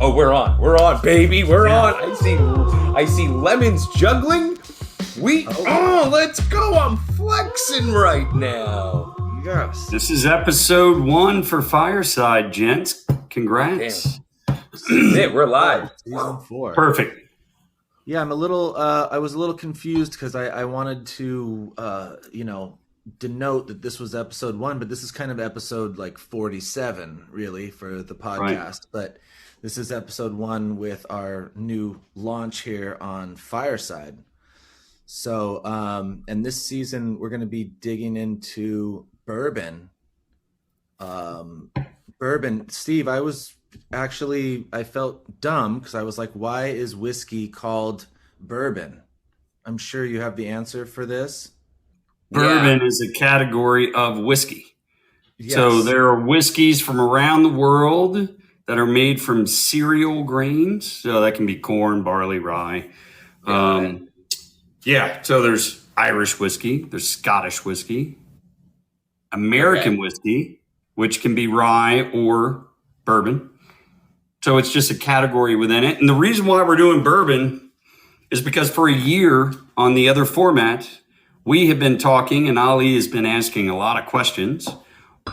Oh, we're on. We're on, baby. We're on. I see lemons juggling. Let's go. I'm flexing right now. Yes. This is episode 1 for Fireside, gents. Congrats. This is it. We're live. Season 4. Perfect. Yeah, I was a little confused because I wanted to, denote that this was episode 1, but this is kind of episode like 47, really, for the podcast. Right. But this is episode 1 with our new launch here on Fireside. So, and this season we're going to be digging into bourbon. Steve, I felt dumb because I was like, why is whiskey called bourbon? I'm sure you have the answer for this. Bourbon is a category of whiskey. Yes. So there are whiskeys from around the world that are made from cereal grains. So that can be corn, barley, rye. So there's Irish whiskey, there's Scottish whiskey, American whiskey, which can be rye or bourbon. So it's just a category within it. And the reason why we're doing bourbon is because for a year on the other format, we have been talking and Ali has been asking a lot of questions.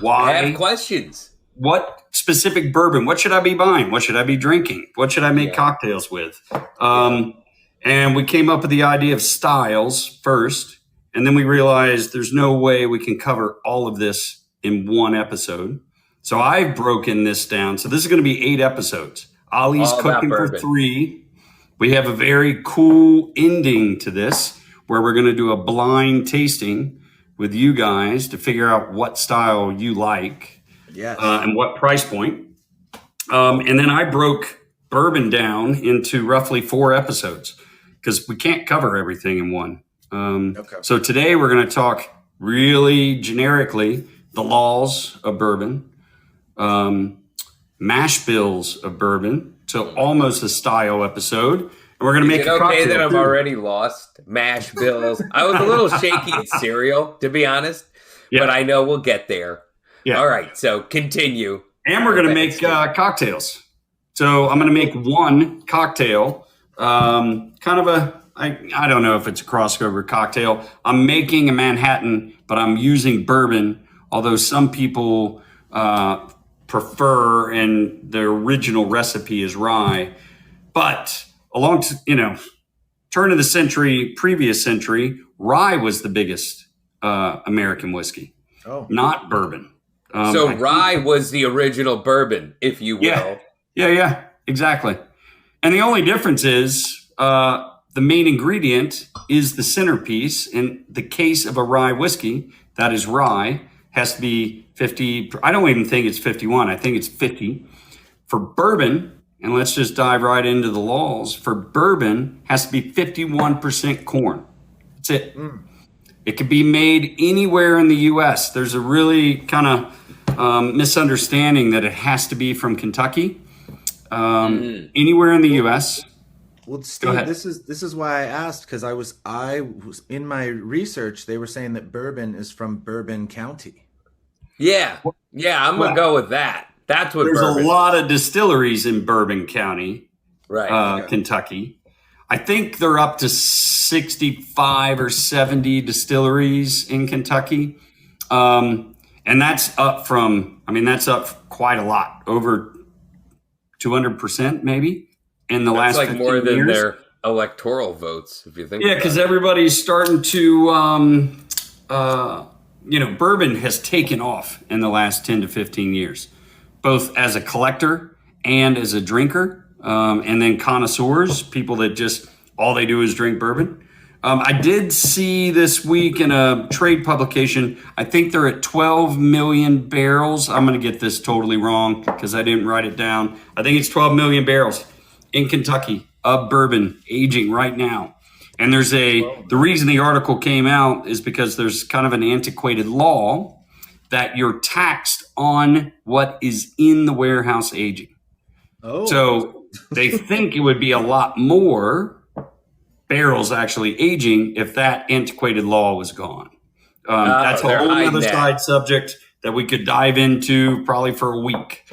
Why? I have questions. What specific bourbon? What should I be buying? What should I be drinking? What should I make cocktails with? And we came up with the idea of styles first. And then we realized there's no way we can cover all of this in one episode. So I've broken this down. So this is going to be 8 episodes. Ali's cooking for 3. We have a very cool ending to this where we're going to do a blind tasting with you guys to figure out what style you like and what price point. And then I broke bourbon down into roughly 4 episodes because we can't cover everything in one. So today we're going to talk really generically the laws of bourbon, mash bills of bourbon, so almost a style episode. And we're going to make a cocktail. Okay that I'm already lost. Mash bills. I was a little shaky at cereal, to be honest, but I know we'll get there. Yeah. All right, so continue. And we're going to make cocktails. So I'm going to make one cocktail, kind of I don't know if it's a crossover cocktail. I'm making a Manhatten, but I'm using bourbon, although some people prefer, and the original recipe is rye. But turn of the century, previous century, rye was the biggest American whiskey, not bourbon. So rye was the original bourbon, if you will. Yeah, exactly. And the only difference is the main ingredient is the centerpiece. In the case of a rye whiskey, that is rye, has to be 50. I don't even think it's 51. I think it's 50. For bourbon, and let's just dive right into the laws. For bourbon, has to be 51% corn. That's it. It could be made anywhere in the U.S. There's a really kind of misunderstanding that it has to be from Kentucky. Anywhere in the U.S. Well, Steve, this is why I asked, because I was in my research. They were saying that bourbon is from Bourbon County. Yeah, I'm gonna go with that. That's what there's a lot of distilleries in Bourbon County, right? Kentucky. I think they're up to 65 or 70 distilleries in Kentucky, and that's up quite a lot, over 200% maybe. In the last 15 more than years. Their electoral votes, if you think. Yeah, because everybody's starting to, bourbon has taken off in the last 10 to 15 years, both as a collector and as a drinker, and then connoisseurs, people that just all they do is drink bourbon. I did see this week in a trade publication, I think they're at 12 million barrels. I'm going to get this totally wrong because I didn't write it down. I think it's 12 million barrels in Kentucky of bourbon aging right now. And the reason the article came out is because there's kind of an antiquated law that you're taxed on what is in the warehouse aging. So they think it would be a lot more barrels actually aging if that antiquated law was gone. That's a whole other side subject that we could dive into probably for a week.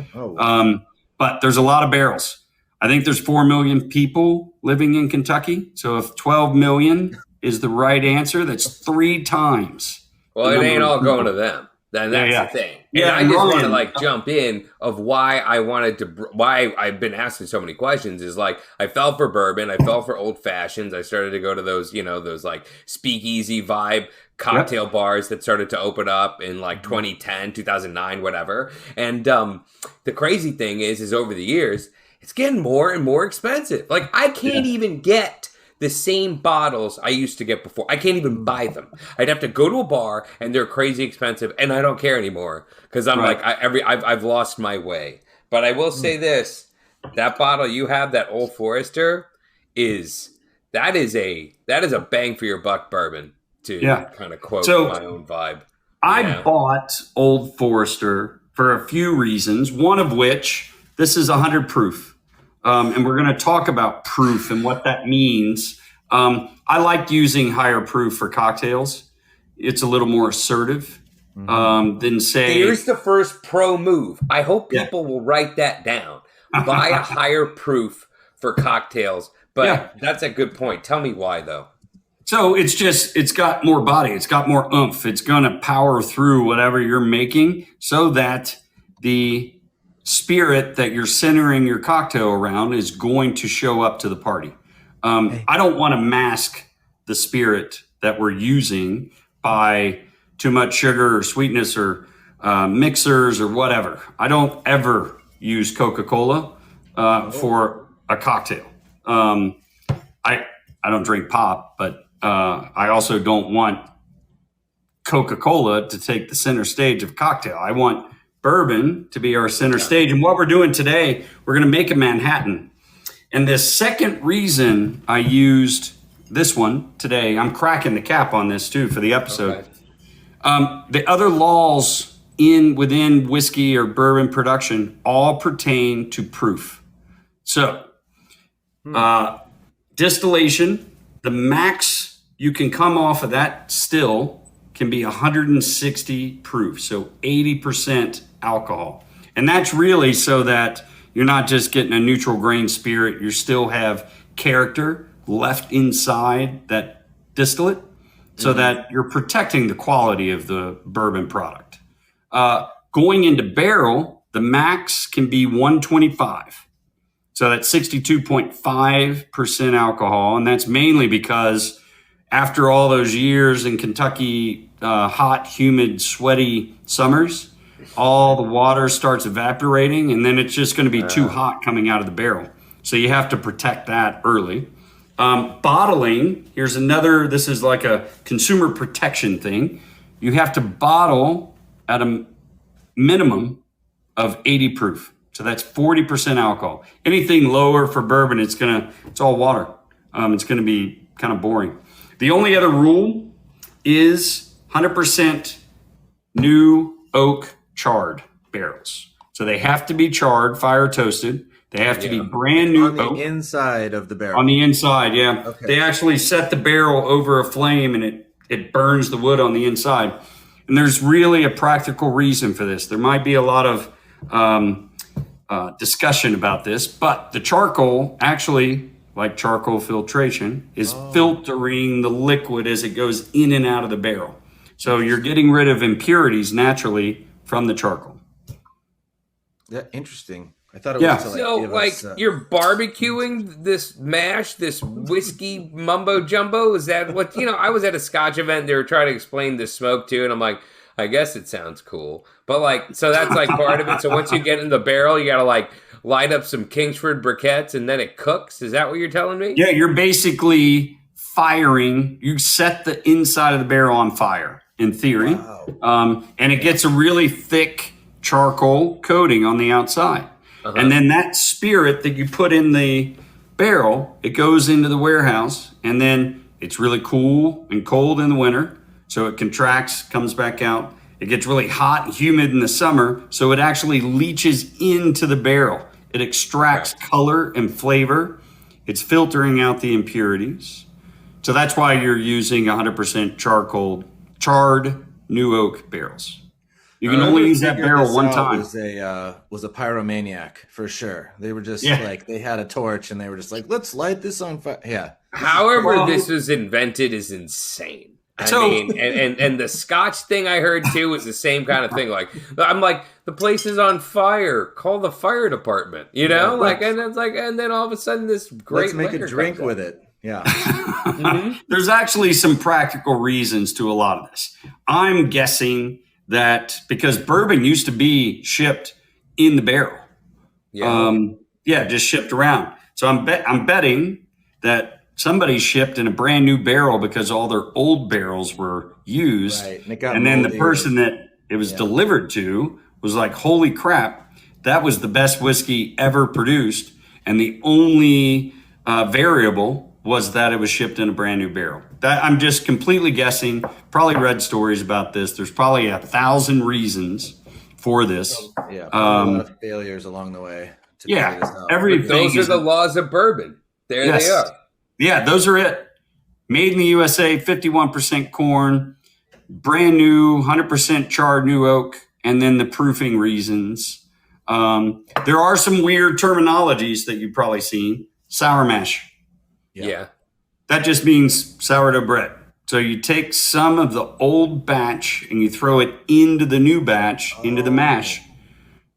But there's a lot of barrels. I think there's 4 million people living in Kentucky. So if 12 million is the right answer, that's 3 times. Well, it ain't all going to them. Then that's the thing. And I just want to like jump in of why I wanted to, why I've been asking so many questions is like, I fell for bourbon. I fell for old fashions. I started to go to those, you know, those like speakeasy vibe cocktail bars that started to open up in like 2010, 2009, whatever. And the crazy thing is over the years, it's getting more and more expensive. Like I can't even get the same bottles I used to get before. I can't even buy them. I'd have to go to a bar and they're crazy expensive and I don't care anymore because I'm like, I've lost my way. But I will say this, that bottle you have, that Old Forester that is a bang for your buck bourbon to kind of quote my own vibe. I bought Old Forester for a few reasons, one of which, this is 100 proof. And we're going to talk about proof and what that means. I like using higher proof for cocktails. It's a little more assertive than say... Here's the first pro move. I hope people will write that down. Buy a higher proof for cocktails. But that's a good point. Tell me why, though. So it's got more body. It's got more oomph. It's going to power through whatever you're making so that the spirit that you're centering your cocktail around is going to show up to the party. I don't want to mask the spirit that we're using by too much sugar or sweetness or mixers or whatever. I don't ever use Coca-Cola for a cocktail. I don't drink pop, but I also don't want Coca-Cola to take the center stage of cocktail. I want bourbon to be our center stage. And what we're doing today, we're going to make a Manhattan. And the second reason I used this one today, I'm cracking the cap on this too for the episode. Okay. The other laws within whiskey or bourbon production all pertain to proof. So distillation, the max you can come off of that still can be 160 proof, so 80% alcohol. And that's really so that you're not just getting a neutral grain spirit, you still have character left inside that distillate so that you're protecting the quality of the bourbon product. Going into barrel, the max can be 125. So that's 62.5% alcohol. And that's mainly because after all those years in Kentucky, hot, humid, sweaty summers, all the water starts evaporating and then it's just going to be too hot coming out of the barrel. So you have to protect that early. Bottling, here's another, this is like a consumer protection thing. You have to bottle at a minimum of 80 proof. So that's 40% alcohol. Anything lower for bourbon, it's all water. It's going to be kind of boring. The only other rule is 100% new oak charred barrels. So they have to be charred, fire toasted. They have to be brand new on the inside of the barrel. On the inside, yeah. Okay. They actually set the barrel over a flame and it burns the wood on the inside. And there's really a practical reason for this. There might be a lot of discussion about this, but the charcoal actually, like charcoal filtration, is filtering the liquid as it goes in and out of the barrel. So you're getting rid of impurities naturally from the charcoal. Yeah, interesting. I thought it was you're barbecuing this mash, this whiskey mumbo jumbo. Is that what I was at a Scotch event. They were trying to explain the smoke too, and I'm like, I guess it sounds cool, but so that's like part of it. So once you get in the barrel, you got to light up some Kingsford briquettes, and then it cooks. Is that what you're telling me? Yeah, you're basically firing. You set the inside of the barrel on fire, in theory, and it gets a really thick charcoal coating on the outside. And then that spirit that you put in the barrel, it goes into the warehouse, and then it's really cool and cold in the winter. So it contracts, comes back out. It gets really hot and humid in the summer. So it actually leaches into the barrel. It extracts color and flavor. It's filtering out the impurities. So that's why you're using 100% charred new oak barrels. You can only use that barrel one time. Was a pyromaniac for sure. They were just like, they had a torch and they were just like, let's light this on fire. Yeah. However, this was invented is insane. I mean, and the Scotch thing I heard too was the same kind of thing. Like, I'm like, the place is on fire. Call the fire department. You know, and it's like, and then all of a sudden, this great. Let's make a drink with it. Yeah. There's actually some practical reasons to a lot of this. I'm guessing that because bourbon used to be shipped in the barrel. Yeah. Just shipped around. So I'm betting that somebody shipped in a brand new barrel because all their old barrels were used. Right. And then the person that it was delivered to was like, holy crap, that was the best whiskey ever produced. And the only variable was that it was shipped in a brand new barrel. That I'm just completely guessing. Probably read stories about this. There's probably 1,000 reasons for this. Yeah, a lot of failures along the way. Those are the laws of bourbon. They are. Yeah, those are it. Made in the USA, 51% corn, brand new, 100% charred new oak, and then the proofing reasons. There are some weird terminologies that you've probably seen. Sour mash. Yeah. That just means sourdough bread. So you take some of the old batch and you throw it into the new batch, into the mash.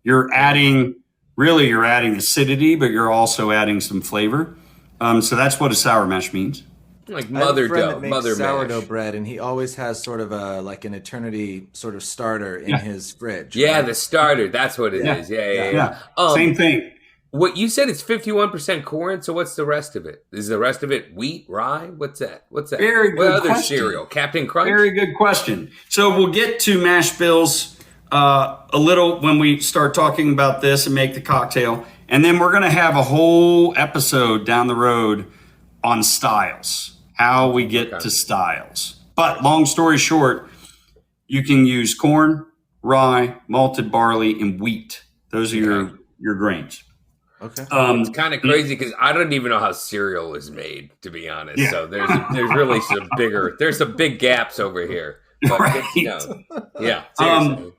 You're adding acidity, but you're also adding some flavor. So that's what a sour mash means. Like mother dough, mother sourdough mash. bread, and he always has sort of like an eternity sort of starter in his fridge. Yeah, right? The starter. That's what it is. Yeah. Same thing. What you said is 51% corn. So what's the rest of it? Is the rest of it wheat, rye? What's that? Very good What other question. Cereal? Captain Crunch? Very good question. So we'll get to mash bills a little when we start talking about this and make the cocktail. And then we're going to have a whole episode down the road on styles, how we get to styles. But long story short, you can use corn, rye, malted barley, and wheat. Those are your grains. Okay. It's kind of crazy because I don't even know how cereal is made, to be honest. Yeah. So there's really some big gaps over here. But right. Yeah. Seriously.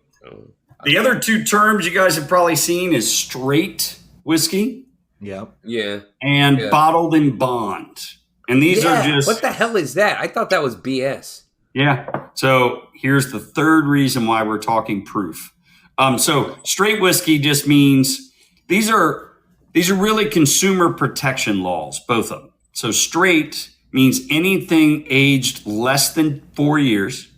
The other two terms you guys have probably seen is straight whiskey. Yeah. And bottled in bond. And these are just... What the hell is that? I thought that was BS. Yeah. So here's the third reason why we're talking proof. So straight whiskey just means these are really consumer protection laws, both of them. So straight means anything aged less than 4 years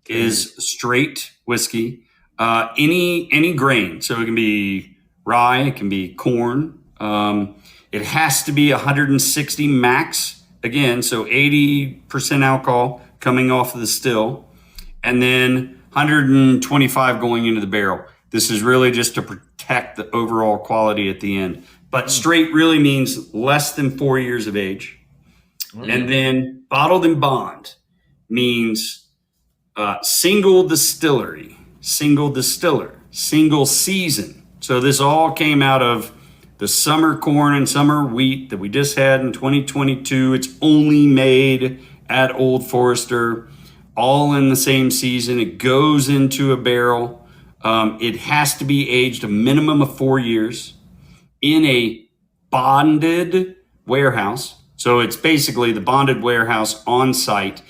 is straight whiskey. Any grain. So it can be rye, it can be corn. It has to be 160 max. Again, so 80% alcohol coming off of the still. And then 125 going into the barrel. This is really just to protect the overall quality at the end. But straight really means less than 4 years of age. And then bottled in bond means single distillery, single distiller, single season. So this all came out of the summer corn and summer wheat that we just had in 2022. It's only made at Old Forester, all in the same season. It goes into a barrel. It has to be aged a minimum of 4 years in a bonded warehouse. So it's basically the bonded warehouse on site.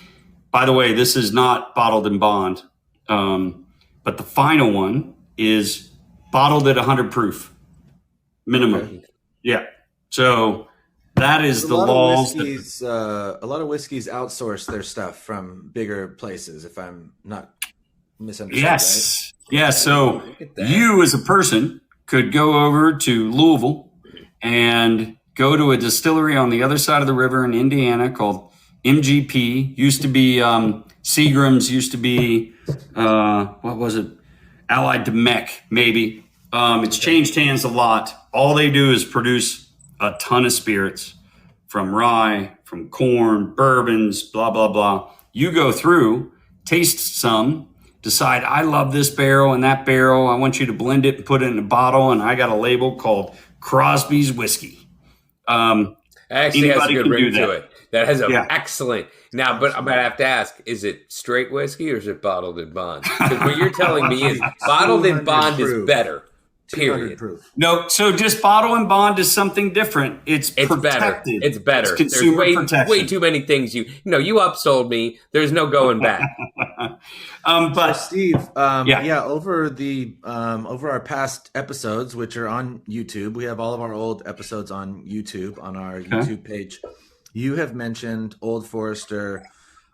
By the way, this is not bottled in bond, but the final one is bottled at 100 proof minimum. Okay. Yeah. So that is the laws. A lot of whiskeys outsource their stuff from bigger places, if I'm not misunderstanding. Yes. Right? Yeah. So you as a person could go over to Louisville and go to a distillery on the other side of the river in Indiana called MGP. Used to be Seagram's, used to be, what was it? Allied to Mech, maybe. It's changed hands a lot. All they do is produce a ton of spirits from rye, from corn, bourbons, blah, blah, blah. You go through, taste some, decide, I love this barrel and that barrel. I want you to blend it and put it in a bottle. And I got a label called Crosby's Whiskey. Actually has a good ring to it. that has an excellent. Now, but I'm going to have to ask, is it straight whiskey or is it bottled in bond? Because what you're telling me is bottled in bond is better. Period. Proof. No, so just bottle and bond is something different. It's protected. Better. It's better. It's consumer protection. Way too many things. You upsold me. There's no going back. But Steve, over our past episodes, which are on YouTube, we have all of our old episodes on YouTube on our YouTube page. You have mentioned Old Forester,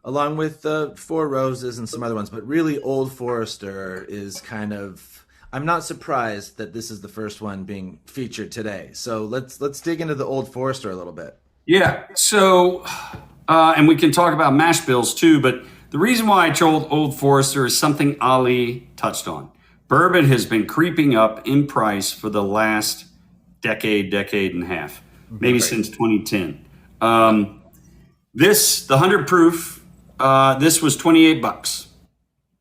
along with Four Roses and some other ones, but really Old Forester is kind of. I'm not surprised that this is the first one being featured today. So let's dig into the Old Forester a little bit. Yeah. So, and we can talk about mash bills too, but the reason why I chose Old Forester is something Ali touched on. Bourbon has been creeping up in price for the last decade and a half, maybe since 2010. The 100 proof, this was $28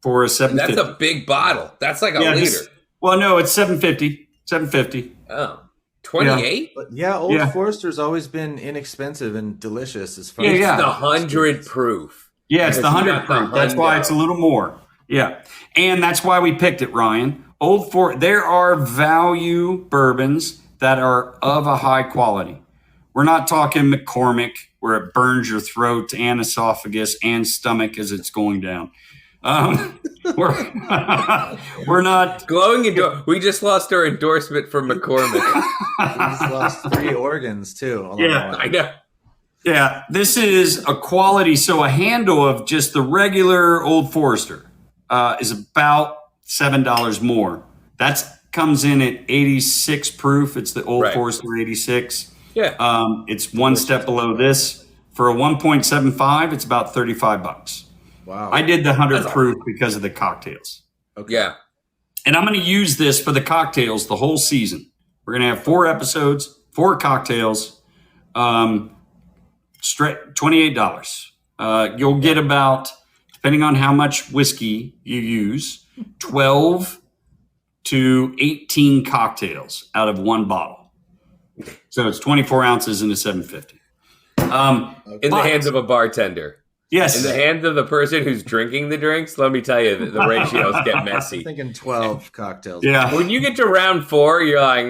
for a 750. That's a big bottle. That's like a liter. Well, no, it's $750. Oh, 28? Old Forester's always been inexpensive and delicious as far as the 100 proof. Yeah, it's the 100 proof. That's why it's a little more. Yeah. And that's why we picked it, Ryan. There are value bourbons that are of a high quality. We're not talking McCormick where it burns your throat and esophagus and stomach as it's going down. We're not glowing. We just lost our endorsement from McCormick. We just lost 3 organs too. I know. Yeah, this is a quality. So a handle of just the regular Old Forester is about $7 more. That comes in at 86 proof. It's the Old Forester 86. Yeah. It's one step below this. For a 1.75, it's about $35. Wow. I did the 100 proof because of the cocktails. Okay. Yeah. And I'm going to use this for the cocktails the whole season. We're going to have 4 episodes, 4 cocktails, straight $28. You'll get about, depending on how much whiskey you use, 12 to 18 cocktails out of one bottle. So it's 24 ounces into 750. In the hands of a bartender. Yes. In the hands of the person who's drinking the drinks, let me tell you, the ratios get messy. I'm thinking 12 cocktails. Yeah. When you get to round 4, you're like,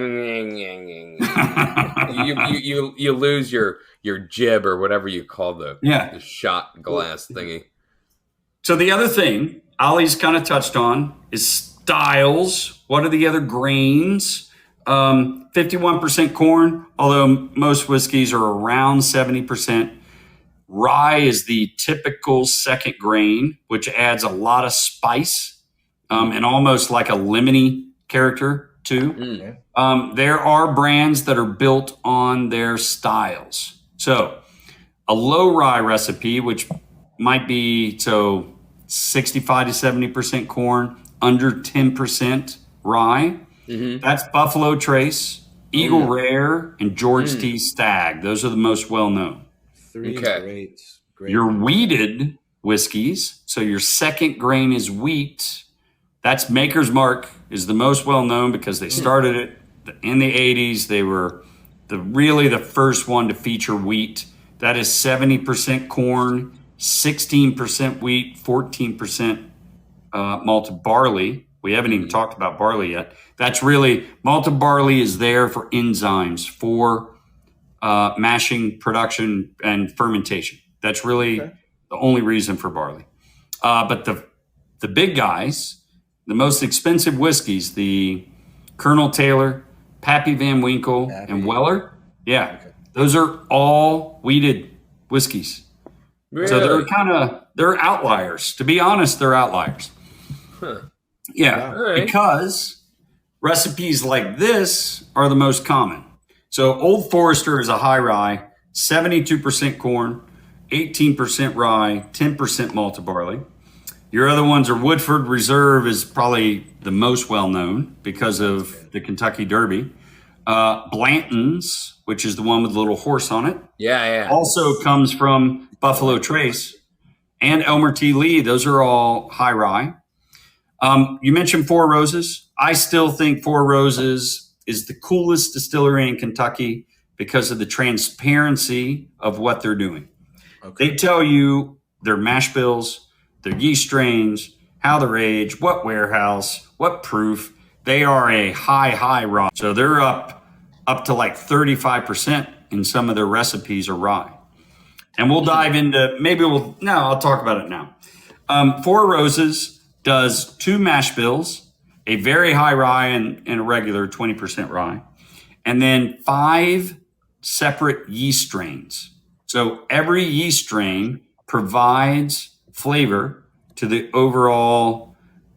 you lose your jib or whatever you call the shot glass thingy. So the other thing Ollie's kind of touched on is styles. What are the other grains? 51% corn, although most whiskeys are around 70%. Rye is the typical second grain, which adds a lot of spice and almost like a lemony character too. There are brands that are built on their styles. So a low rye recipe, which might be 65 to 70% corn, under 10% rye. That's Buffalo Trace, Eagle Rare, and George T. Stagg. Those are the most well-known. 3 great. Your wheated whiskeys, so your second grain is wheat. That's Maker's Mark is the most well-known because they started it in the 80s. They were really the first one to feature wheat. That is 70% corn, 16% wheat, 14% malted barley. We haven't even talked about barley yet. That's really, malted barley is there for enzymes, for mashing, production, and fermentation. That's really the only reason for barley. But the big guys, the most expensive whiskeys, the Colonel Taylor, Pappy Van Winkle, and Weller, those are all wheated whiskeys. Really? So they're outliers. To be honest, they're outliers. Because recipes like this are the most common. So Old Forester is a high rye, 72% corn, 18% rye, 10% malted barley. Your other ones are Woodford Reserve is probably the most well-known because of the Kentucky Derby. Blanton's, which is the one with the little horse on it. Also comes from Buffalo Trace and Elmer T. Lee. Those are all high rye. You mentioned Four Roses. I still think Four Roses is the coolest distillery in Kentucky because of the transparency of what they're doing. Okay. They tell you their mash bills, their yeast strains, how they're aged, what warehouse, what proof. They are a high rye. So they're up to like 35% in some of their recipes are rye. And we'll dive into, I'll talk about it now. Four Roses does 2 mash bills, a very high rye and a regular 20% rye, and then 5 separate yeast strains. So every yeast strain provides flavor to the overall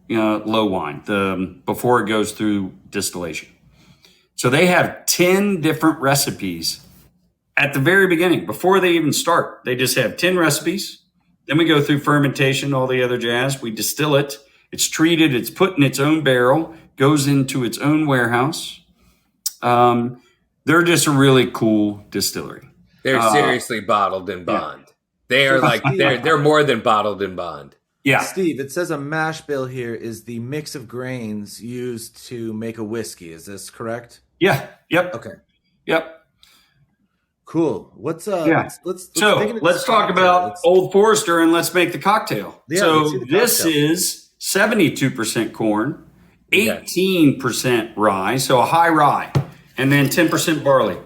low wine before it goes through distillation. So they have 10 different recipes at the very beginning, before they even start. They just have 10 recipes. Then we go through fermentation, all the other jazz. We distill it. It's treated. It's put in its own barrel, goes into its own warehouse. They're just a really cool distillery. They're seriously bottled in bond. Yeah. They are like, they're more than bottled in bond. Yeah. Steve, it says a mash bill here is the mix of grains used to make a whiskey. Is this correct? Yeah. Yep. Okay. Yep. Cool. Let's let's talk about Old Forester and let's make the cocktail. Yeah, so this is 72% corn, 18% rye, so a high rye, and then 10% barley.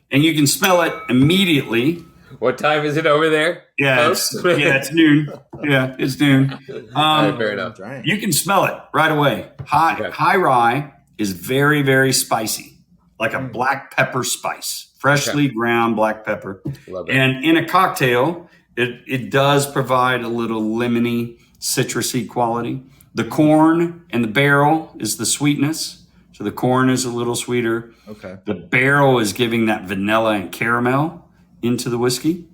And you can smell it immediately. What time is it over there? Yeah, it's noon. Yeah, it's noon. Fair enough. You can smell it right away. High rye is very, very spicy, like a black pepper spice. Freshly ground black pepper. Love it. And in a cocktail, it does provide a little lemony, citrusy quality. The corn and the barrel is the sweetness. So the corn is a little sweeter. Okay. The barrel is giving that vanilla and caramel into the whiskey.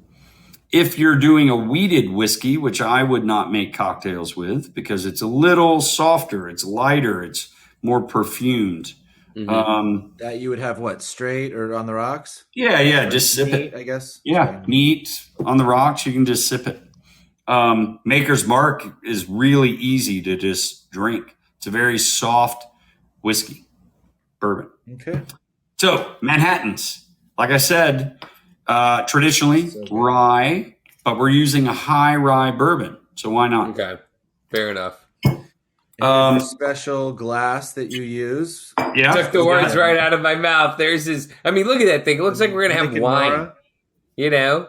If you're doing a wheated whiskey, which I would not make cocktails with because it's a little softer, it's lighter, it's more perfumed. Mm-hmm. That you would have what, straight or on the rocks? Yeah, or just sip neat, it. I guess. Yeah, neat on the rocks. You can just sip it. Maker's Mark is really easy to just drink. It's a very soft whiskey, bourbon. Okay. So Manhattans, like I said, traditionally rye, but we're using a high rye bourbon. So why not? Okay, fair enough. Special glass that you use. Yeah. Took the words right out of my mouth. There's this, I mean, look at that thing. It looks like we're going to have wine. Nora. You know?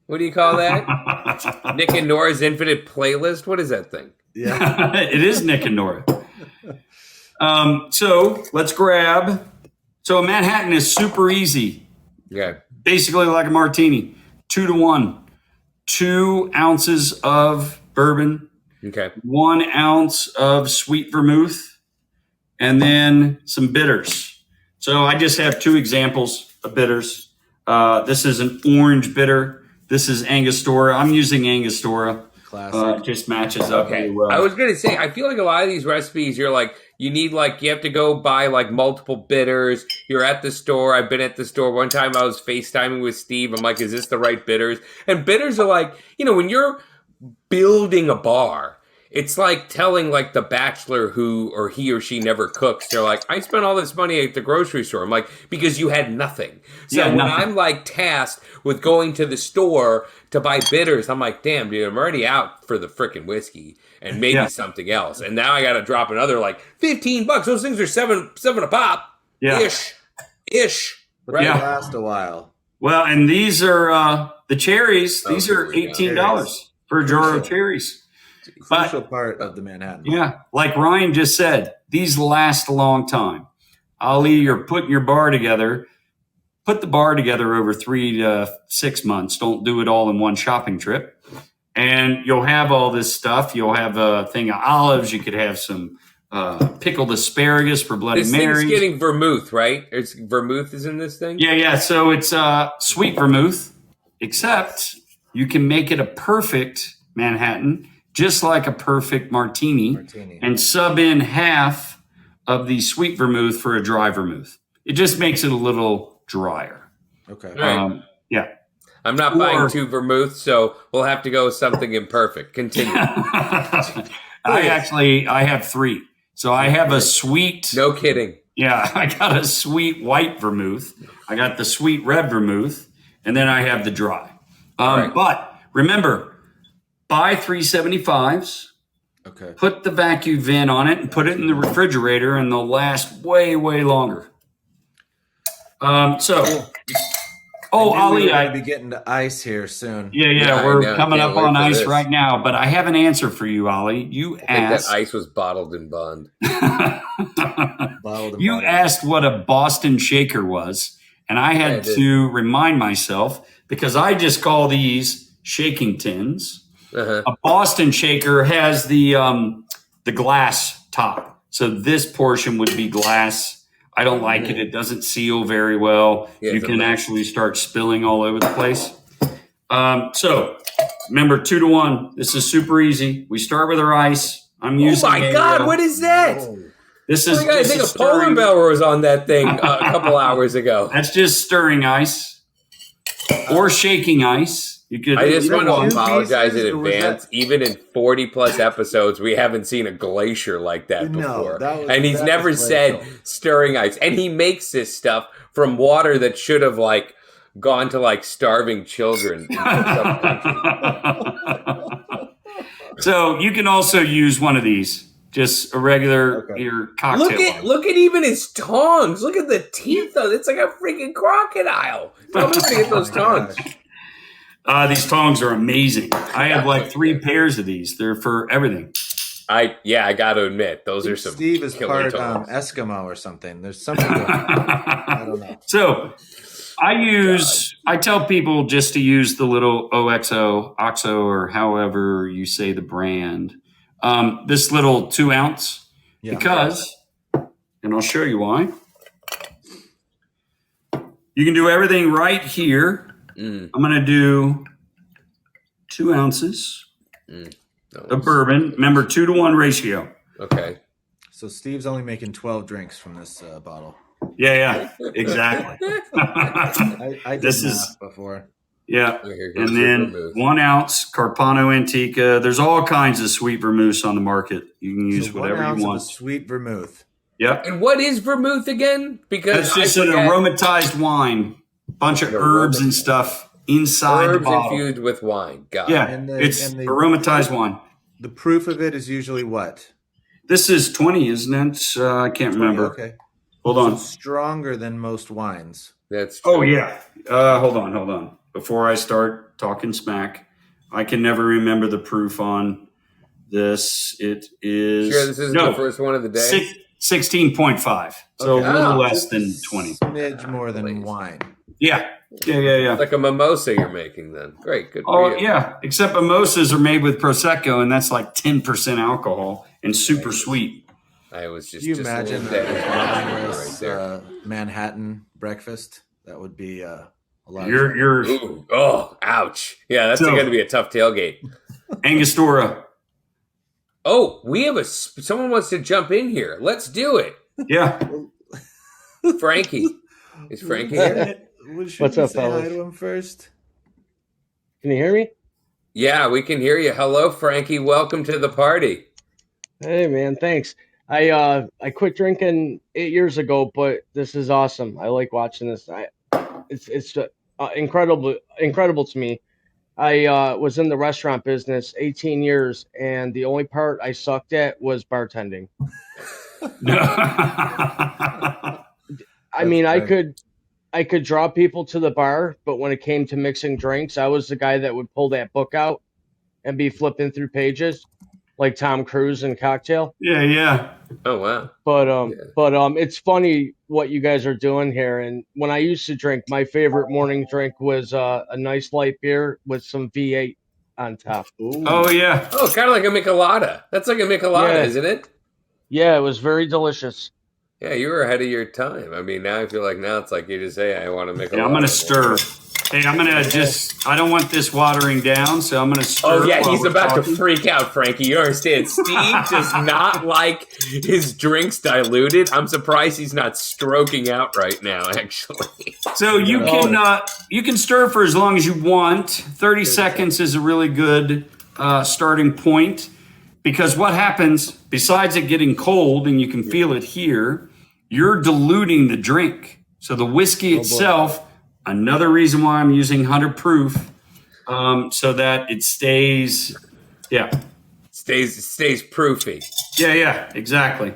What do you call that? Nick and Nora's Infinite Playlist? What is that thing? Yeah. It is Nick and Nora. So let's grab. So a Manhattan is super easy. Okay. Basically like a martini. 2-to-1. 2 ounces of bourbon. Okay. 1 ounce of sweet vermouth, and then some bitters. So I just have 2 examples of bitters. This is an orange bitter. This is Angostura. I'm using Angostura. Classic. Just matches up really well. I was going to say, I feel like a lot of these recipes, you have to go buy like multiple bitters. You're at the store. I've been at the store. One time I was FaceTiming with Steve. I'm like, is this the right bitters? And bitters are like, when you're building a bar, it's like telling like the bachelor he or she never cooks. They're like, I spent all this money at the grocery store. I'm like, because you had nothing. So when I'm like tasked with going to the store to buy bitters, I'm like, damn, dude, I'm already out for the freaking whiskey and maybe something else. And now I got to drop another like $15. Those things are seven a pop. Yeah. Ish. Right. They last a while. Well, and these are the cherries. These are $18 for a jar of cherries. Crucial part of the Manhattan. Yeah, like Ryan just said, these last a long time. Ali, you're putting your bar together. Put the bar together over 3 to 6 months. Don't do it all in one shopping trip. And you'll have all this stuff. You'll have a thing of olives. You could have some pickled asparagus for Bloody Mary. This thing's getting vermouth, right? Vermouth is in this thing? Yeah. So it's sweet vermouth, except you can make it a perfect Manhattan, just like a perfect martini, and sub in half of the sweet vermouth for a dry vermouth. It just makes it a little drier. Okay. Right. Yeah. I'm not buying 2 vermouth, so we'll have to go with something imperfect. Continue. I have 3. So I have a sweet. No kidding. Yeah, I got a sweet white vermouth. I got the sweet red vermouth, and then I have the dry. But remember, buy 375s. Okay. Put the vacuum vent on it and put it in the refrigerator, and they'll last way, way longer. Ollie, I'll be getting to ice here soon. Yeah, we're coming up on ice right now. But I have an answer for you, Ollie. You asked. That ice was bottled in bond. You asked what a Boston shaker was, and I had to remind myself because I just call these shaking tins. A Boston shaker has the glass top, so this portion would be glass. I don't like it. It doesn't seal very well. Yeah, you can actually start spilling all over the place. So remember, 2-to-1. This is super easy. We start with our ice. I'm using. Oh my God! What is that? This is. I think a polar bear was on that thing a couple hours ago. That's just stirring ice or shaking ice. I just want to apologize in advance. Even in 40+ episodes, we haven't seen a glacier like that before. And he's never said stirring ice. And he makes this stuff from water that should have gone to starving children. So you can also use one of these. Just a regular your cocktail. Look at even his tongs. Look at the teeth of it. It's like a freaking crocodile. Tell me to get those tongs. These tongs are amazing. I have 3 pairs of these. They're for everything. I got to admit, those are some. Steve is part Eskimo or something. There's something going on. I don't know. So I tell people just to use the little OXO, or however you say the brand. This little 2 ounce because, and I'll show you why. You can do everything right here. I'm going to do 2 ounces of bourbon. Remember, 2-to-1 ratio. Okay. So Steve's only making 12 drinks from this bottle. Yeah, exactly. I did this before. Yeah, and then 1 ounce Carpano Antica. There's all kinds of sweet vermouths on the market. You can use whatever you want. Of sweet vermouth. Yep. And what is vermouth again? Because it's just an aromatized wine. Bunch of herbs and stuff inside the bottle. Herbs infused with wine. Got it. Yeah, it's aromatized wine. The proof of it is usually what? This is 20, isn't it? I can't remember. Okay. Hold on. So stronger than most wines. That's true. Oh, yeah. Hold on. Before I start talking smack, I can never remember the proof on this. It is... Sure, this is the first one of the day? 16.5. So a little less than 20. Smidge more than wine. Yeah. Like a mimosa you're making then. Great, good for you. Yeah, except mimosas are made with Prosecco, and that's 10% alcohol and super sweet. I was just... Can you imagine that Manhattan breakfast? That would be a lot of ouch. Yeah, that's going to be a tough tailgate. Angostura. Oh, we have someone wants to jump in here. Let's do it. Yeah. Frankie. Is Frankie here? What's up, fellas? Hi to him first. Can you hear me? Yeah, we can hear you. Hello, Frankie. Welcome to the party. Hey, man. Thanks. I quit drinking 8 years ago, but this is awesome. I like watching this. It's incredible to me. I was in the restaurant business 18 years, and the only part I sucked at was bartending. I mean, I could draw people to the bar, but when it came to mixing drinks, I was the guy that would pull that book out and be flipping through pages like Tom Cruise in Cocktail. Yeah. Oh, wow. But it's funny what you guys are doing here. And when I used to drink, my favorite morning drink was a nice light beer with some V8 on top. Ooh. Oh, yeah. Oh, kind of like a Michelada. That's like a Michelada, isn't it? Yeah, it was very delicious. Yeah, you were ahead of your time. I mean, now I feel like it's like you just say, I want to make a I'm going to stir. Hey, I'm going to I don't want this watering down, so I'm going to stir. Oh, yeah, he's about to freak out, Frankie. You don't understand. Steve does not like his drinks diluted. I'm surprised he's not stroking out right now, actually. So you can stir for as long as you want. 30 seconds is a really good starting point. Because what happens, besides it getting cold, and you can feel it here, you're diluting the drink. So the whiskey itself, another reason why I'm using 100 proof, so that it stays. Yeah. Stays proofy. Yeah, exactly.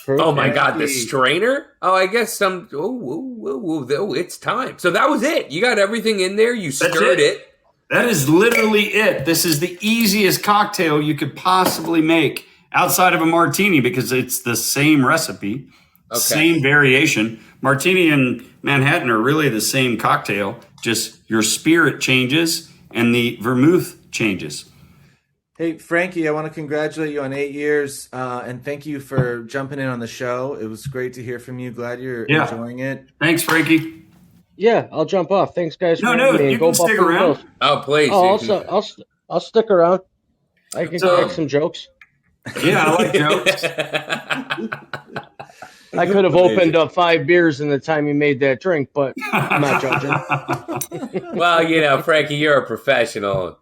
Oh my God, the strainer? Oh, I guess some. Oh, it's time. So that was it. You got everything in there. You stirred it. That is literally it. This is the easiest cocktail you could possibly make outside of a martini because it's the same recipe, same variation. Martini and Manhattan are really the same cocktail, just your spirit changes and the vermouth changes. Hey, Frankie, I want to congratulate you on 8 years, and thank you for jumping in on the show. It was great to hear from you. Glad you're enjoying it. Thanks, Frankie. Yeah, I'll jump off. Thanks, guys. No, you can stick around. Oh, please. Oh, I'll stick around. I can crack some jokes. Yeah, I like jokes. I could have opened up 5 beers in the time you made that drink, but I'm not judging. Well, Frankie, you're a professional.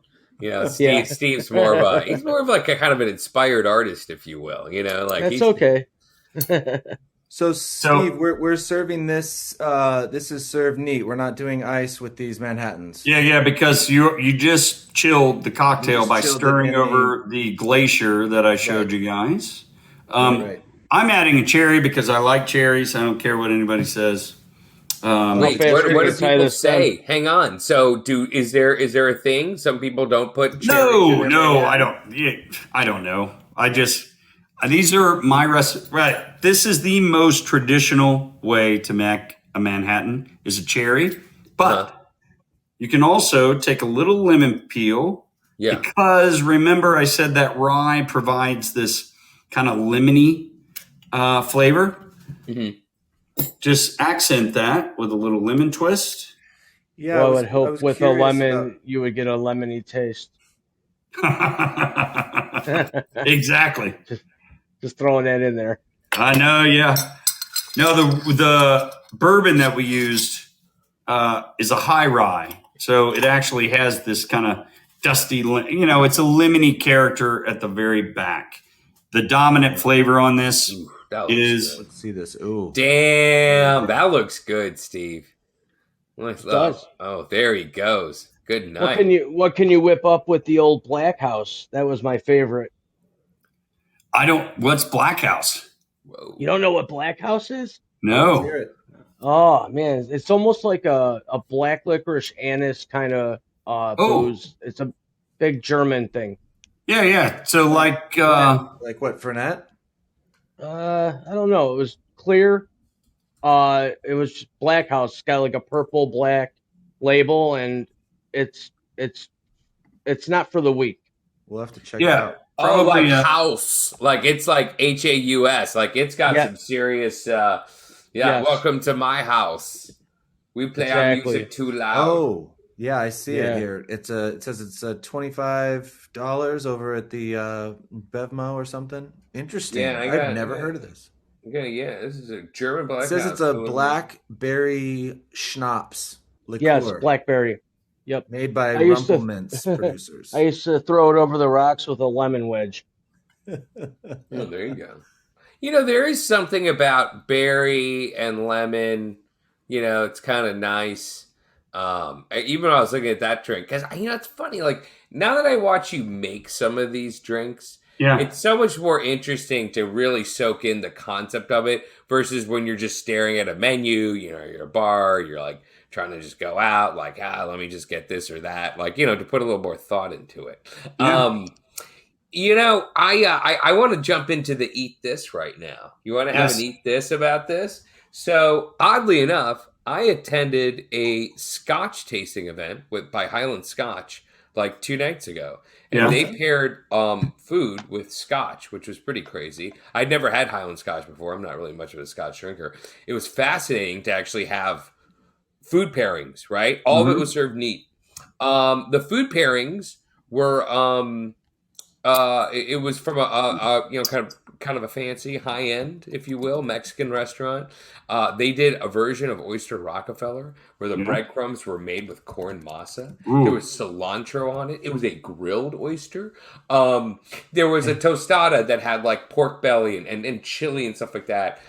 Steve's more of like a kind of an inspired artist, if you will. That's okay. So Steve, we're serving this. This is served neat. We're not doing ice with these Manhattans. Yeah, because you just chilled the cocktail by stirring over the glacier that I showed you guys. Right. I'm adding a cherry because I like cherries. I don't care what anybody says. Wait, what do people say? Hang on. So, is there a thing? Some people don't put cherry. No, I don't. Yeah, I don't know. These are my recipes. Right. This is the most traditional way to make a Manhattan is a cherry, but you can also take a little lemon peel. Yeah. Because remember, I said that rye provides this kind of lemony flavor. Mm-hmm. Just accent that with a little lemon twist. Yeah, I would hope with a lemon you would get a lemony taste. Exactly. Just throwing that in there. I know, yeah. No, the bourbon that we used is a high rye, so it actually has this kind of dusty. It's a lemony character at the very back. The dominant flavor on this is. Let's see this. Ooh, damn, that looks good, Steve. It does. Oh, there he goes. Good night. What can you whip up with the old Black House? That was my favorite. What's Black House? Whoa. You don't know what Black House is? No. Oh man, it's almost like a black licorice anise kind of booze. It's a big German thing. Yeah. So like what, Fernet? I don't know. It was clear. It was Black House. It's got like a purple black label, and it's not for the weak. We'll have to check it out. Probably house. Like it's like HAUS. Like it's got some serious welcome to my house. We play our music too loud. Oh, yeah, I see it here. It says it's $25 over at the Bevmo or something. Interesting. Yeah, I've never heard of this. Yeah, this is a German black. It says it's a blackberry schnapps liqueur. Yes, blackberry. Yep. Made by Rumpelmintz producers. I used to throw it over the rocks with a lemon wedge. Oh, there you go. There is something about berry and lemon. It's kind of nice. Even when I was looking at that drink, because it's funny. Like now that I watch you make some of these drinks, it's so much more interesting to really soak in the concept of it versus when you're just staring at a menu. You're at a bar. You're like trying to just go out, like let me just get this or that. Like to put a little more thought into it. Yeah. I want to jump into the eat this right now. You want to have an eat this about this? So oddly enough, I attended a Scotch tasting event by Highland Scotch like 2 nights ago. And they paired food with Scotch, which was pretty crazy. I'd never had Highland Scotch before. I'm not really much of a Scotch drinker. It was fascinating to actually have food pairings, right? All of it was served neat. The food pairings were it was from a kind of a fancy high end, if you will, Mexican restaurant. They did a version of Oyster Rockefeller where the breadcrumbs were made with corn masa. There was cilantro on it. It was a grilled oyster. There was a tostada that had like pork belly and chili and stuff like that.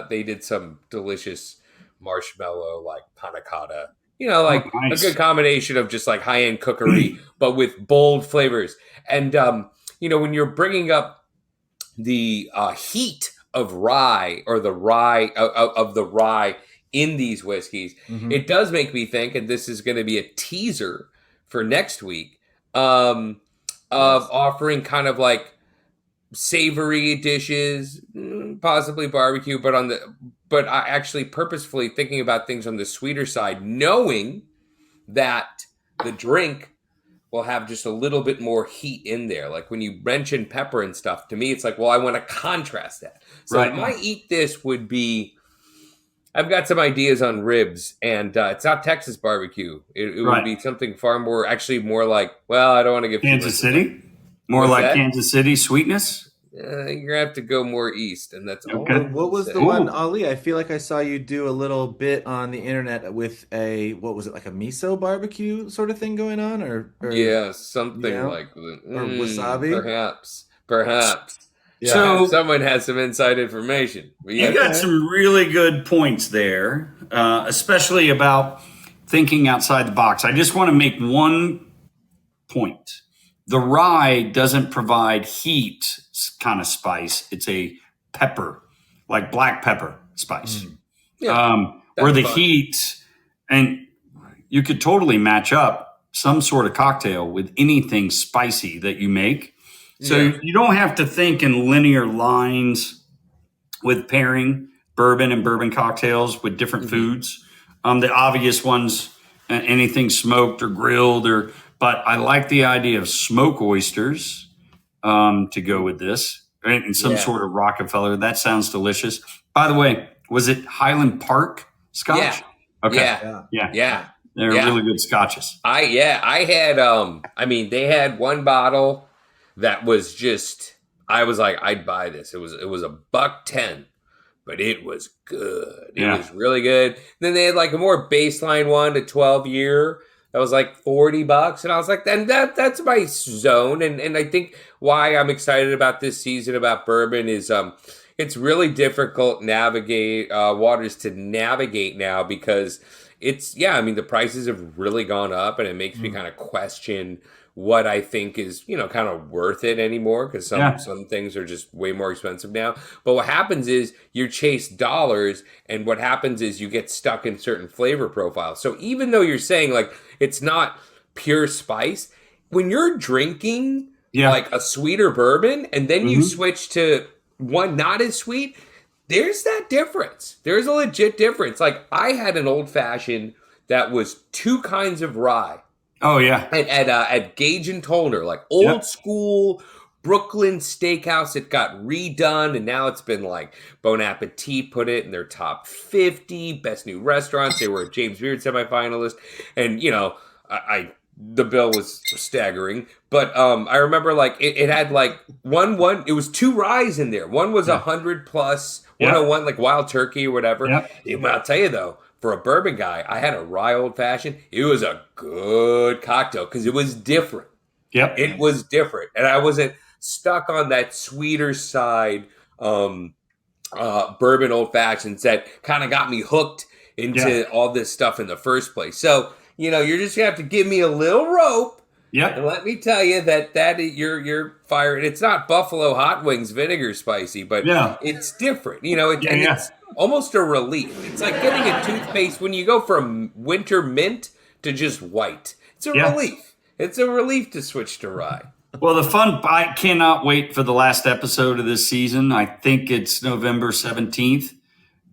They did some delicious marshmallow like panna cotta, like nice. a good combination of just like high end cookery, but with bold flavors. And when you're bringing up the heat of rye or the rye of the rye in these whiskeys, it does make me think, and this is going to be a teaser for next week, of offering kind of like savory dishes, possibly barbecue, but I actually purposefully thinking about things on the sweeter side, knowing that the drink will have just a little bit more heat in there. Like when you mention pepper and stuff, to me, it's like, well, I want to contrast that. So my eat this would be, I've got some ideas on ribs, and it's not Texas barbecue. It would be something far more, actually more like, well, I don't want to give Kansas City? More like that? Kansas City sweetness? You're going to have to go more east, and that's all. What was the one, Ali? I feel like I saw you do a little bit on the internet with what was it, like a miso barbecue sort of thing going on? Or something like or wasabi? Perhaps. Yeah. So someone has some inside information. You got some really good points there, especially about thinking outside the box. I just want to make one point. The rye doesn't provide heat kind of spice. It's a pepper, like black pepper spice. Where the heat, and you could totally match up some sort of cocktail with anything spicy that you make. So you don't have to think in linear lines with pairing bourbon and bourbon cocktails with different foods. The obvious ones, anything smoked or grilled, but I like the idea of smoke oysters to go with this, right? And some sort of Rockefeller. That sounds delicious. By the way, was it Highland Park Scotch? Yeah. Okay. Yeah. They're really good scotches. I had they had one bottle that was just, I was like, I'd buy this. It was $110, but it was good. It was really good. Then they had like a more baseline one, a 12-year that was like $40, and I was like, then that's my zone. And I think why I'm excited about this season about bourbon is it's really difficult waters to navigate now, because the prices have really gone up, and it makes me kind of question what I think is, kind of worth it anymore, because some things are just way more expensive now. But what happens is you chase dollars, and what happens is you get stuck in certain flavor profiles. So even though you're saying like it's not pure spice, when you're drinking like a sweeter bourbon and then you switch to one not as sweet, there's that difference. There's a legit difference. Like I had an old fashioned that was 2 kinds of rye. Oh yeah, at Gage and Tollner, like old school Brooklyn steakhouse. It got redone, and now it's been like Bon Appetit put it in their top 50 best new restaurants. They were a James Beard semifinalist, and the bill was staggering. But I remember like it had like one. It was 2 ryes in there. One was 100 plus 101, like Wild Turkey or whatever. But I'll tell you though, for a bourbon guy, I had a rye old fashioned. It was a good cocktail because it was different. It was different, and I wasn't stuck on that sweeter side bourbon old fashions that kind of got me hooked into all this stuff in the first place. So you're just gonna have to give me a little rope. And let me tell you that you're firing. It's not Buffalo Hot Wings vinegar spicy, but it's different. It's almost a relief. It's like getting a toothpaste when you go from winter mint to just white. It's a relief. It's a relief to switch to rye. Well, I cannot wait for the last episode of this season. I think it's November 17th.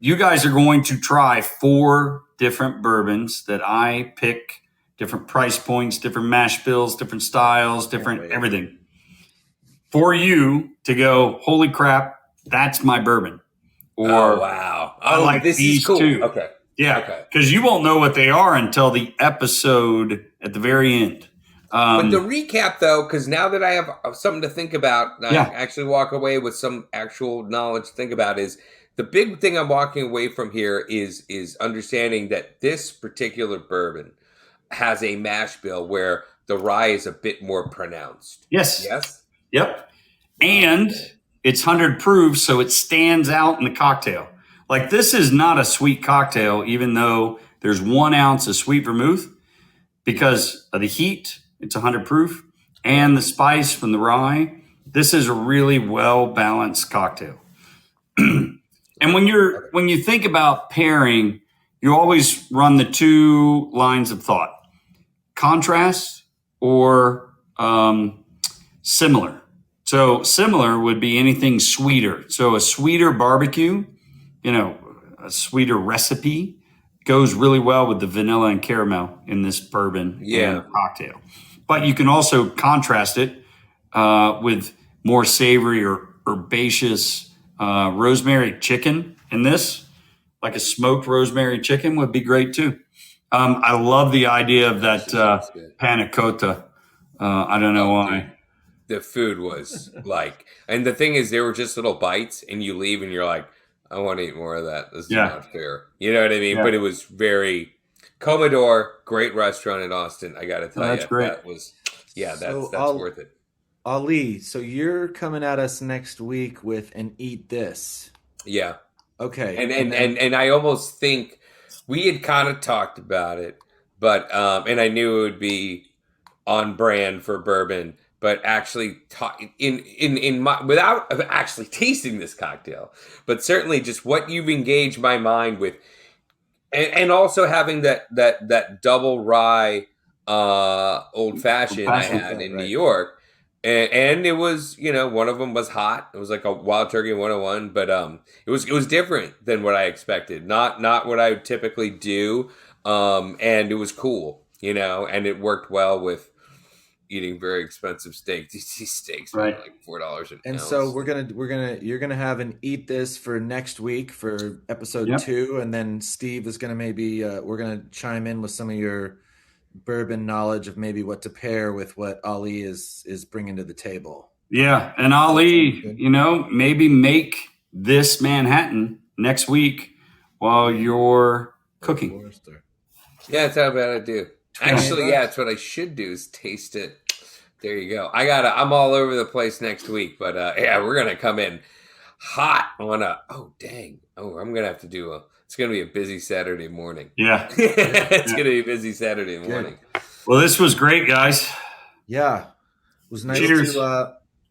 You guys are going to try 4 different bourbons that I pick. Different price points, different mash bills, different styles, different everything. For you to go, holy crap, that's my bourbon. Or wow. I like this these is cool. too. Okay. Yeah. Because you won't know what they are until the episode at the very end. But the recap, though, because now that I have something to think about, I actually walk away with some actual knowledge to think about, is the big thing I'm walking away from here is understanding that this particular bourbon has a mash bill where the rye is a bit more pronounced. Yes. Yep. And it's 100 proof, so it stands out in the cocktail. Like this is not a sweet cocktail, even though There's 1 ounce of sweet vermouth because of the heat. It's 100 proof, and the spice from the rye. This is a really well balanced cocktail. And when you think about pairing, you always run the 2 lines of thought: contrast or similar. So similar would be anything sweeter. So a sweeter barbecue, a sweeter recipe goes really well with the vanilla and caramel in this bourbon and cocktail. But you can also contrast it with more savory or herbaceous rosemary chicken in this. Like a smoked rosemary chicken would be great too. I love the idea of that panna cotta. I don't know why. Dude, the food was like, and the thing is, they were just little bites, and you leave, and you're like, I want to eat more of that. This is not fair. You know what I mean? Yeah. But it was very Commodore, great restaurant in Austin. I got to tell you, that's great. That was, that's worth it. Ali, so you're coming at us next week with an eat this. Yeah. Okay. And I almost think we had kind of talked about it, but and I knew it would be on brand for bourbon, but actually in my, without actually tasting this cocktail, but certainly just what you've engaged my mind with, and also having that double rye old fashioned I had in New York. And it was, one of them was hot. It was like a Wild Turkey 101, but it was different than what I expected. Not what I would typically do. And it was cool, and it worked well with eating very expensive steaks. These steaks were like $4 an ounce. So you're gonna have an eat this for next week for episode 2, and then Steve is gonna we're gonna chime in with some of your bourbon knowledge of maybe what to pair with what Ali is bringing to the table. Yeah, and Ali, maybe make this Manhattan next week while you're cooking. Yeah, it's not a bad idea. Actually, that's what I should do is taste it. There you go. I'm all over the place next week, but we're gonna come in hot on I'm gonna have to do it's going to be a busy Saturday morning. Yeah. It's going to be a busy Saturday morning. Well, this was great, guys. Yeah. It was nice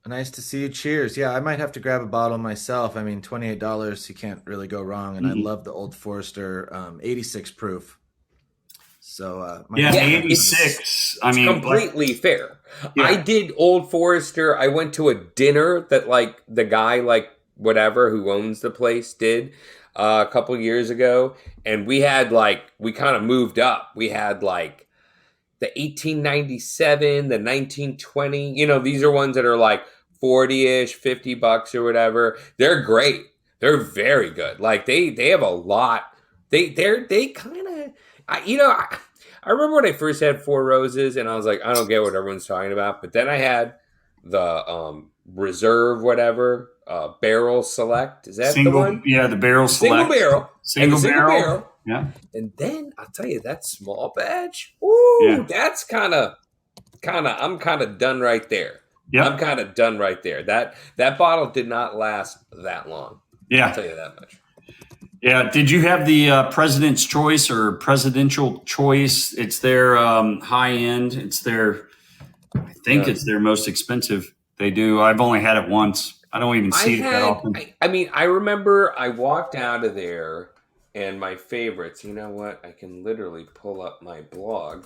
nice to see you. Cheers. Yeah, I might have to grab a bottle myself. I mean, $28, you can't really go wrong. And I love the Old Forester 86 proof. So 86. I mean, completely fair. Yeah. I did Old Forester. I went to a dinner that the guy whatever who owns the place did a couple years ago, and we had we kind of moved up. We had the 1897, the 1920. These are ones that are 40-ish, $50 or whatever. They're great. They're very good. They have a lot. They kind of I remember when I first had Four Roses, and I was like, I don't get what everyone's talking about. But then I had the Reserve whatever. Barrel Select. Is that the one? Yeah, the Barrel Select. Single barrel. Yeah. And then I'll tell you that small batch. Ooh, that's kind of. I'm kind of done right there. Yeah, I'm kind of done right there. That bottle did not last that long. Yeah, I'll tell you that much. Yeah. Did you have the President's Choice or Presidential Choice? It's their high end. It's their. I think it's their most expensive. They do. I've only had it once. I don't even see it that often. I remember I walked out of there, and my favorites, you know what? I can literally pull up my blog.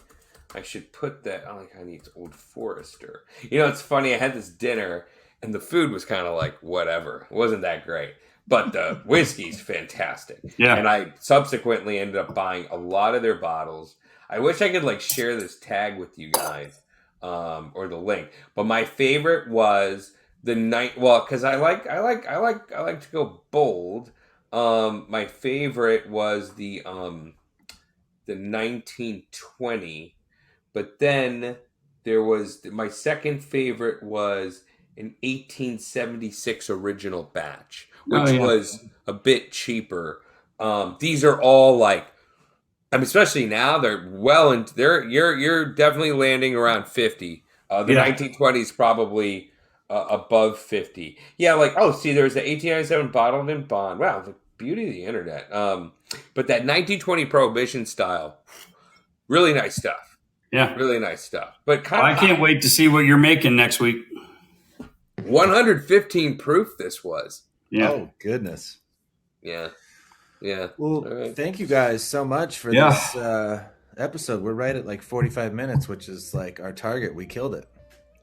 I should put that, I need Old Forester. It's funny, I had this dinner, and the food was kind of whatever. It wasn't that great. But the whiskey's fantastic. Yeah. And I subsequently ended up buying a lot of their bottles. I wish I could, share this tag with you guys, or the link. But my favorite was the night, because I like to go bold. My favorite was the 1920, but then there was my second favorite was an 1876 original batch, which was a bit cheaper. These are all especially now they're well into you're definitely landing around 50. The 1920s probably above 50. Yeah, there's the 1897 bottled in bond. Wow, beauty of the internet. But that 1920 Prohibition style, really nice stuff. Yeah. Really nice stuff. But I can't wait to see what you're making next week. 115 proof this was. Yeah. Oh, goodness. Yeah. Yeah. Well, thank you guys so much for this episode. We're right at like 45 minutes, which is like our target. We killed it.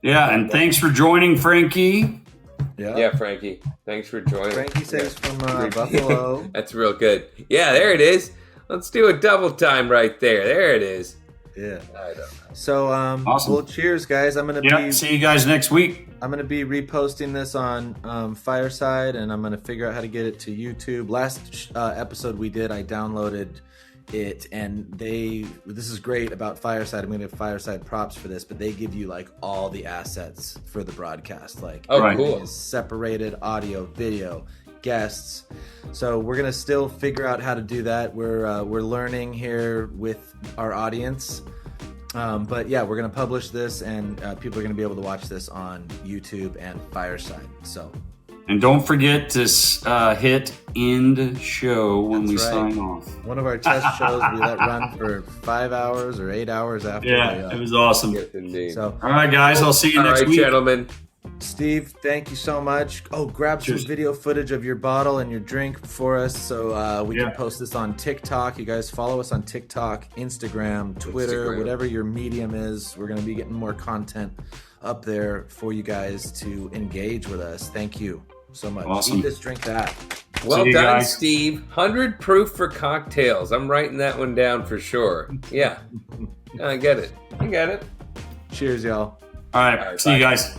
Yeah, and thanks for joining, Frankie. Yeah, Frankie. Thanks for joining. Frankie says from Buffalo. That's real good. Yeah, there it is. Let's do a double time right there. There it is. Yeah. I know. So, awesome. Well, cheers, guys. I'm gonna see you guys next week. I'm gonna be reposting this on Fireside, and I'm gonna figure out how to get it to YouTube. Last episode we did, I downloaded it, and this is great about Fireside. I'm gonna give Fireside props for this, but they give you like all the assets for the broadcast, like cool, separated audio, video, guests. So we're gonna still figure out how to do that. We're learning here with our audience. But yeah, we're going to publish this, and people are going to be able to watch this on YouTube and Fireside. So, and don't forget to hit end show when we sign off. One of our test shows, we let run for 5 hours or 8 hours after. Yeah, it was awesome. Yes, indeed. So, all right, guys, I'll see you next week, gentlemen. Steve, thank you so much. Oh, grab some video footage of your bottle and your drink for us so we can post this on TikTok. You guys follow us on TikTok, Instagram, Twitter, whatever your medium is. We're going to be getting more content up there for you guys to engage with us. Thank you so much. Awesome. Eat this, drink that. Well done, guys. Steve. 100 proof for cocktails. I'm writing that one down for sure. Yeah. I get it. You get it. Cheers, y'all. All right. See you guys.